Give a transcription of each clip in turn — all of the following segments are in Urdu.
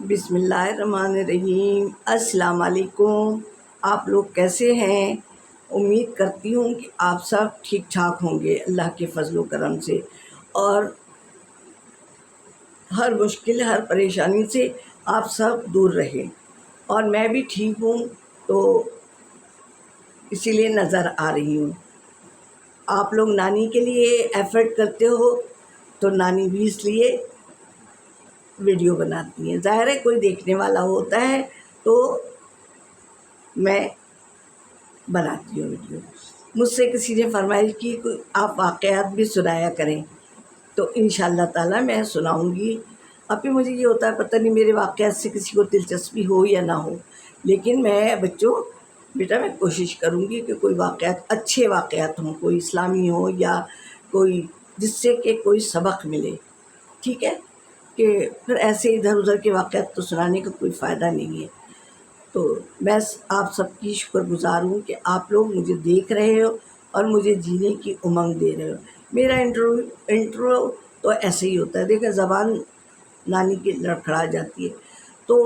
بسم اللہ الرحمن الرحیم۔ السلام علیکم۔ آپ لوگ کیسے ہیں؟ امید کرتی ہوں کہ آپ سب ٹھیک ٹھاک ہوں گے اللہ کے فضل و کرم سے، اور ہر مشکل ہر پریشانی سے آپ سب دور رہیں۔ اور میں بھی ٹھیک ہوں، تو اسی لیے نظر آ رہی ہوں۔ آپ لوگ نانی کے لیے ایفرٹ کرتے ہو تو نانی بھی اس لیے ویڈیو بناتی ہیں۔ ظاہر ہے کوئی دیکھنے والا ہوتا ہے تو میں بناتی ہوں ویڈیو۔ مجھ سے کسی نے فرمائش کی کہ آپ واقعات بھی سنایا کریں، تو انشاءاللہ تعالی میں سناؤں گی۔ ابھی مجھے یہ ہوتا ہے پتہ نہیں میرے واقعات سے کسی کو دلچسپی ہو یا نہ ہو، لیکن میں بیٹا میں کوشش کروں گی کہ کوئی واقعات اچھے واقعات ہوں، کوئی اسلامی ہو یا کوئی جس سے کہ کوئی سبق ملے، ٹھیک ہے؟ کہ پھر ایسے ادھر ادھر کے واقعات تو سنانے کا کوئی فائدہ نہیں ہے۔ تو میں آپ سب کی شکر گزار ہوں کہ آپ لوگ مجھے دیکھ رہے ہو اور مجھے جینے کی امنگ دے رہے ہو۔ میرا انٹرو تو ایسے ہی ہوتا ہے، دیکھیں زبان نانی کی لڑکھڑا جاتی ہے۔ تو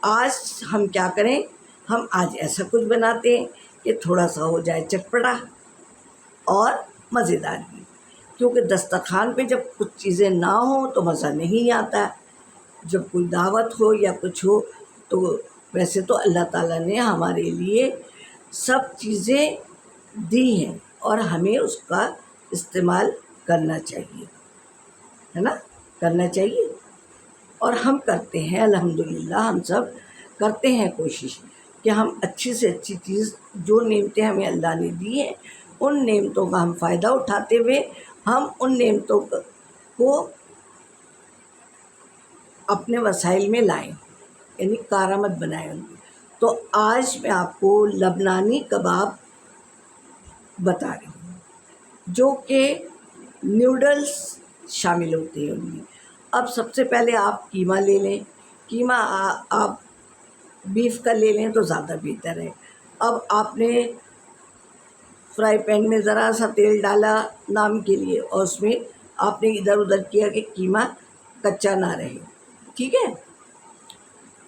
آج ہم کیا کریں، ہم آج ایسا کچھ بناتے ہیں کہ تھوڑا سا ہو جائے چٹپٹا اور مزیدار بھی، کیونکہ دسترخوان پہ جب کچھ چیزیں نہ ہوں تو مزہ نہیں آتا۔ جب کوئی دعوت ہو یا کچھ ہو تو ویسے تو اللہ تعالیٰ نے ہمارے لیے سب چیزیں دی ہیں اور ہمیں اس کا استعمال کرنا چاہیے، ہے نا؟ کرنا چاہیے، اور ہم کرتے ہیں الحمدللہ۔ ہم سب کرتے ہیں کوشش کہ ہم اچھی سے اچھی چیز، جو نعمتیں ہمیں اللہ نے دی ہیں ان نعمتوں کا ہم فائدہ اٹھاتے ہوئے ہم ان نعمتوں کو اپنے وسائل میں لائیں، یعنی کارآمد بنائیں ان کی۔ تو آج میں آپ کو لبنانی کباب بتا رہی ہوں، جو کہ نیوڈلز شامل ہوتے ہیں ان میں۔ اب سب سے پہلے آپ قیمہ لے لیں۔ قیمہ آپ بیف کا لے لیں تو زیادہ بہتر ہے۔ اب آپ نے فرائی پین میں ذرا سا تیل ڈالا نام کے لیے، اور اس میں آپ نے ادھر ادھر کیا کہ قیمہ کچا نہ رہے، ٹھیک ہے؟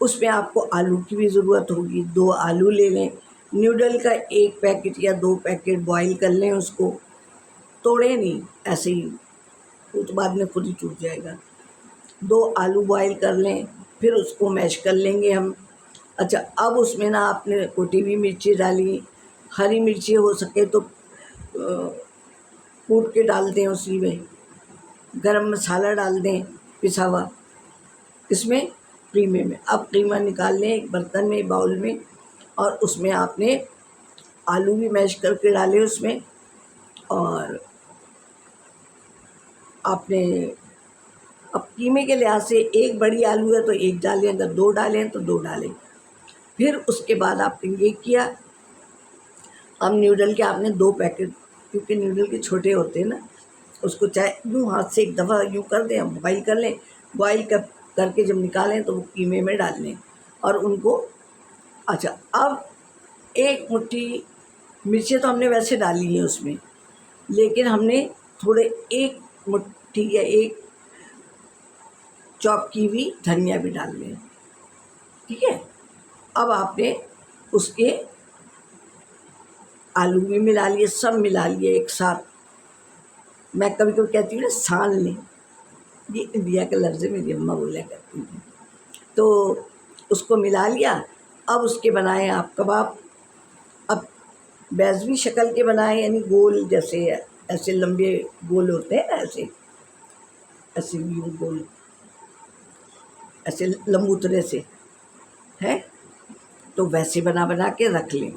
اس میں آپ کو آلو کی بھی ضرورت ہوگی، 2 آلو لے لیں۔ نیوڈل کا 1 پیکٹ یا 2 پیکٹ بوائل کر لیں، اس کو توڑیں نہیں، ایسے ہی وہ تو بعد میں خود ہی ٹوٹ جائے گا۔ 2 آلو بوائل کر لیں، پھر اس کو میش کر لیں گے ہم۔ اچھا، اب اس میں نا آپ نے کوٹی ہوئی مرچی ڈالی، ہری مرچی ہو سکے تو کوٹ کے ڈال دیں اسی میں۔ گرم مسالہ ڈال دیں پسا ہوا اس میں، قیمے میں۔ اب قیمہ نکال لیں ایک برتن میں، باؤل میں، اور اس میں آپ نے آلو بھی میش کر کے ڈالے اس میں، اور آپ نے اب قیمے کے لحاظ سے 1 بڑی آلو ہے تو 1 ڈالیں، اگر 2 ڈالیں تو 2 ڈالیں۔ پھر اس کے بعد آپ نے یہ کیا، اب نیوڈل کے آپ نے 2 پیکٹ، کیونکہ نیوڈل کے چھوٹے ہوتے ہیں نا، اس کو چاہے یوں ہاتھ سے ایک دفعہ یوں کر دیں، بوائل کر لیں، بوائل کر کے جب نکالیں تو وہ قیمے میں ڈال لیں اور ان کو۔ اچھا، اب 1 مٹھی مرچیں تو ہم نے ویسے ڈالی ہیں اس میں، لیکن ہم نے تھوڑے 1 مٹھی یا 1 چاپ کی ہوئی دھنیا بھی ڈال لیں، ٹھیک ہے؟ اب آپ نے اس کے آلو بھی ملا لیے، سب ملا لیے ایک ساتھ۔ میں کبھی کبھی کہتی ہوں نا سان لیں، یہ انڈیا کا لفظ ہے، میری اماں بولا کرتی تھی۔ تو اس کو ملا لیا۔ اب اس کے بنائیں آپ کباب۔ اب بیضوی شکل کے بنائیں، یعنی گول، جیسے ایسے لمبے گول ہوتے ہیں، ایسے یوں گول، ایسے لمبوترے سے ہے، تو ویسے بنا کے رکھ لیں۔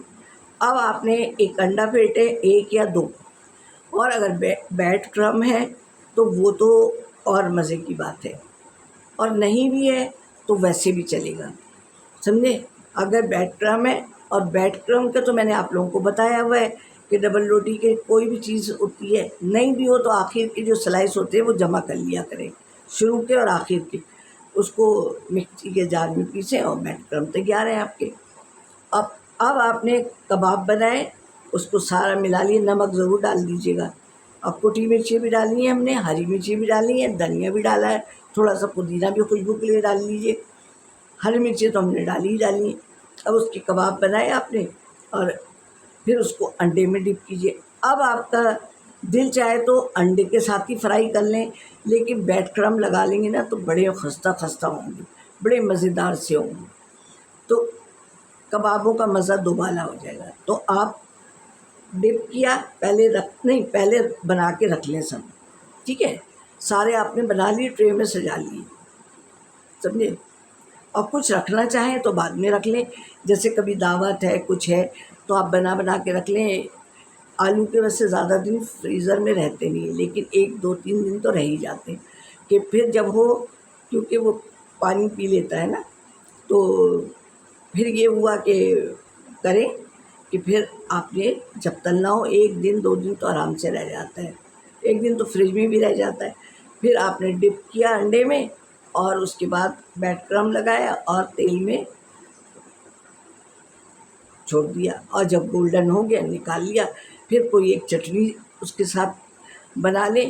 اب آپ نے 1 انڈا پھیٹے، 1 یا 2، اور اگر بیڈ کرم ہے تو وہ تو اور مزے کی بات ہے، اور نہیں بھی ہے تو ویسے بھی چلے گا، سمجھے؟ اگر بیڈ کرم ہے، اور بیڈ کرم کا تو میں نے آپ لوگوں کو بتایا ہوا ہے کہ ڈبل روٹی کے کوئی بھی چیز ہوتی ہے، نہیں بھی ہو تو آخر کے جو سلائس ہوتے ہیں وہ جمع کر لیا کریں، شروع کے اور آخر کے، اس کو مکسی کے جار میں پیسیں اور بیڈ کرم تیار ہے آپ کے۔ اب آپ نے کباب بنائے، اس کو سارا ملا لیے، نمک ضرور ڈال دیجیے گا۔ اب کوٹی مرچی بھی ڈالنی ہے ہم نے، ہری مرچی بھی ڈالنی ہے، دھنیا بھی ڈالا ہے، تھوڑا سا پودینہ بھی خوشبو کے لیے ڈال لیجیے۔ ہری مرچیں تو ہم نے ڈالی ہی ڈالی ہیں. اب اس کے کباب بنائے آپ نے اور پھر اس کو انڈے میں ڈپ کیجیے. اب آپ کا دل چاہے تو انڈے کے ساتھ ہی فرائی کر لیں، لیکن بیڈ کرم لگا لیں گے نا تو بڑے خستہ خستہ ہوں گے، بڑے مزیدار سے ہوں گے، تو کبابوں کا مزہ دوبالا ہو جائے گا. تو آپ ڈپ کیا پہلے بنا کے رکھ لیں سب، ٹھیک ہے. سارے آپ نے بنا لیے، ٹرے میں سجا لیے، سمجھے. اور کچھ رکھنا چاہیں تو بعد میں رکھ لیں، جیسے کبھی دعوت ہے کچھ ہے تو آپ بنا کے رکھ لیں. آلو کے ویسے زیادہ دن فریزر میں رہتے نہیں، لیکن 1 2 3 دن تو رہ ہی جاتے ہیں کہ پھر جب ہو، کیونکہ وہ پانی پی لیتا ہے نا، تو پھر یہ ہوا کہ کریں کہ پھر آپ نے جب تلنا ہو 1 دن 2 دن تو آرام سے رہ جاتا ہے، 1 دن تو فریج میں بھی رہ جاتا ہے. پھر آپ نے ڈپ کیا انڈے میں اور اس کے بعد بیڈ کرم لگایا اور تیل میں چھوڑ دیا، اور جب گولڈن ہو گیا نکال لیا. پھر کوئی ایک چٹنی اس کے ساتھ بنا لیں.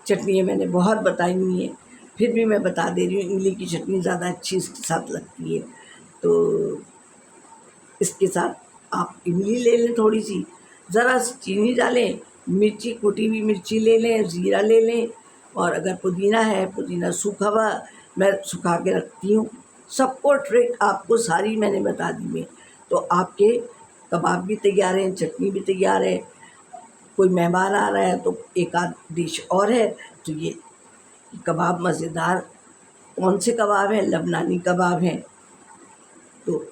چٹنی میں نے بہت بتائی ہوئی ہیں، پھر بھی میں بتا دے رہی ہوں، املی کی چٹنی زیادہ اچھی اس کے ساتھ لگتی ہے. تو اس کے ساتھ آپ املی لے لیں، تھوڑی سی ذرا سی چینی ڈالیں، مرچی کوٹی ہوئی مرچی لے لیں، زیرہ لے لیں، اور اگر پودینہ ہے پودینہ سوکھا ہوا میں سکھا کے رکھتی ہوں. سب کو ٹرک آپ کو ساری میں نے بتا دی ہے. تو آپ کے کباب بھی تیار ہیں، چٹنی بھی تیار ہے. کوئی مہمان آ رہا ہے تو ایک آدھ ڈش اور ہے. تو یہ کباب مزیدار کون سے کباب ہیں؟ لبنانی کباب ہیں. تو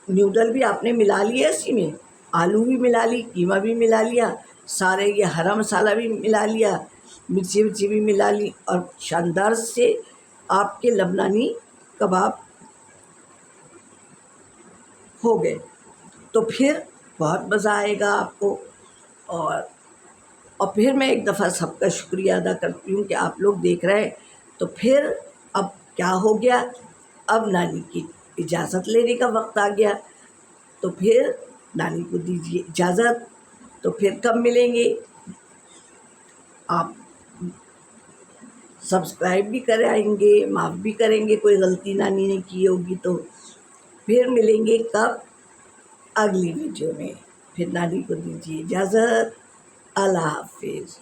نیوڈل بھی آپ نے ملا لیا، اسی میں آلو بھی ملا لی، قیمہ بھی ملا لیا، سارے یہ ہرا مسالہ بھی ملا لیا، مرچی بھی ملا لی، اور شاندار سے آپ کے لبنانی کباب ہو گئے. تو پھر بہت مزہ آئے گا آپ کو. اور پھر میں ایک دفعہ سب کا شکریہ ادا کرتی ہوں کہ آپ لوگ دیکھ رہے ہیں. تو پھر اب کیا ہو گیا، اب نانی کی اجازت لینے کا وقت آ گیا. تو پھر نانی کو دیجیے اجازت. تو پھر کب ملیں گے؟ آپ سبسکرائب بھی کرائیں گے، معاف بھی کریں گے کوئی غلطی نانی نے کی ہوگی تو. پھر ملیں گے کب؟ اگلی ویڈیو میں. پھر نانی کو دیجیے اجازت. اللہ حافظ.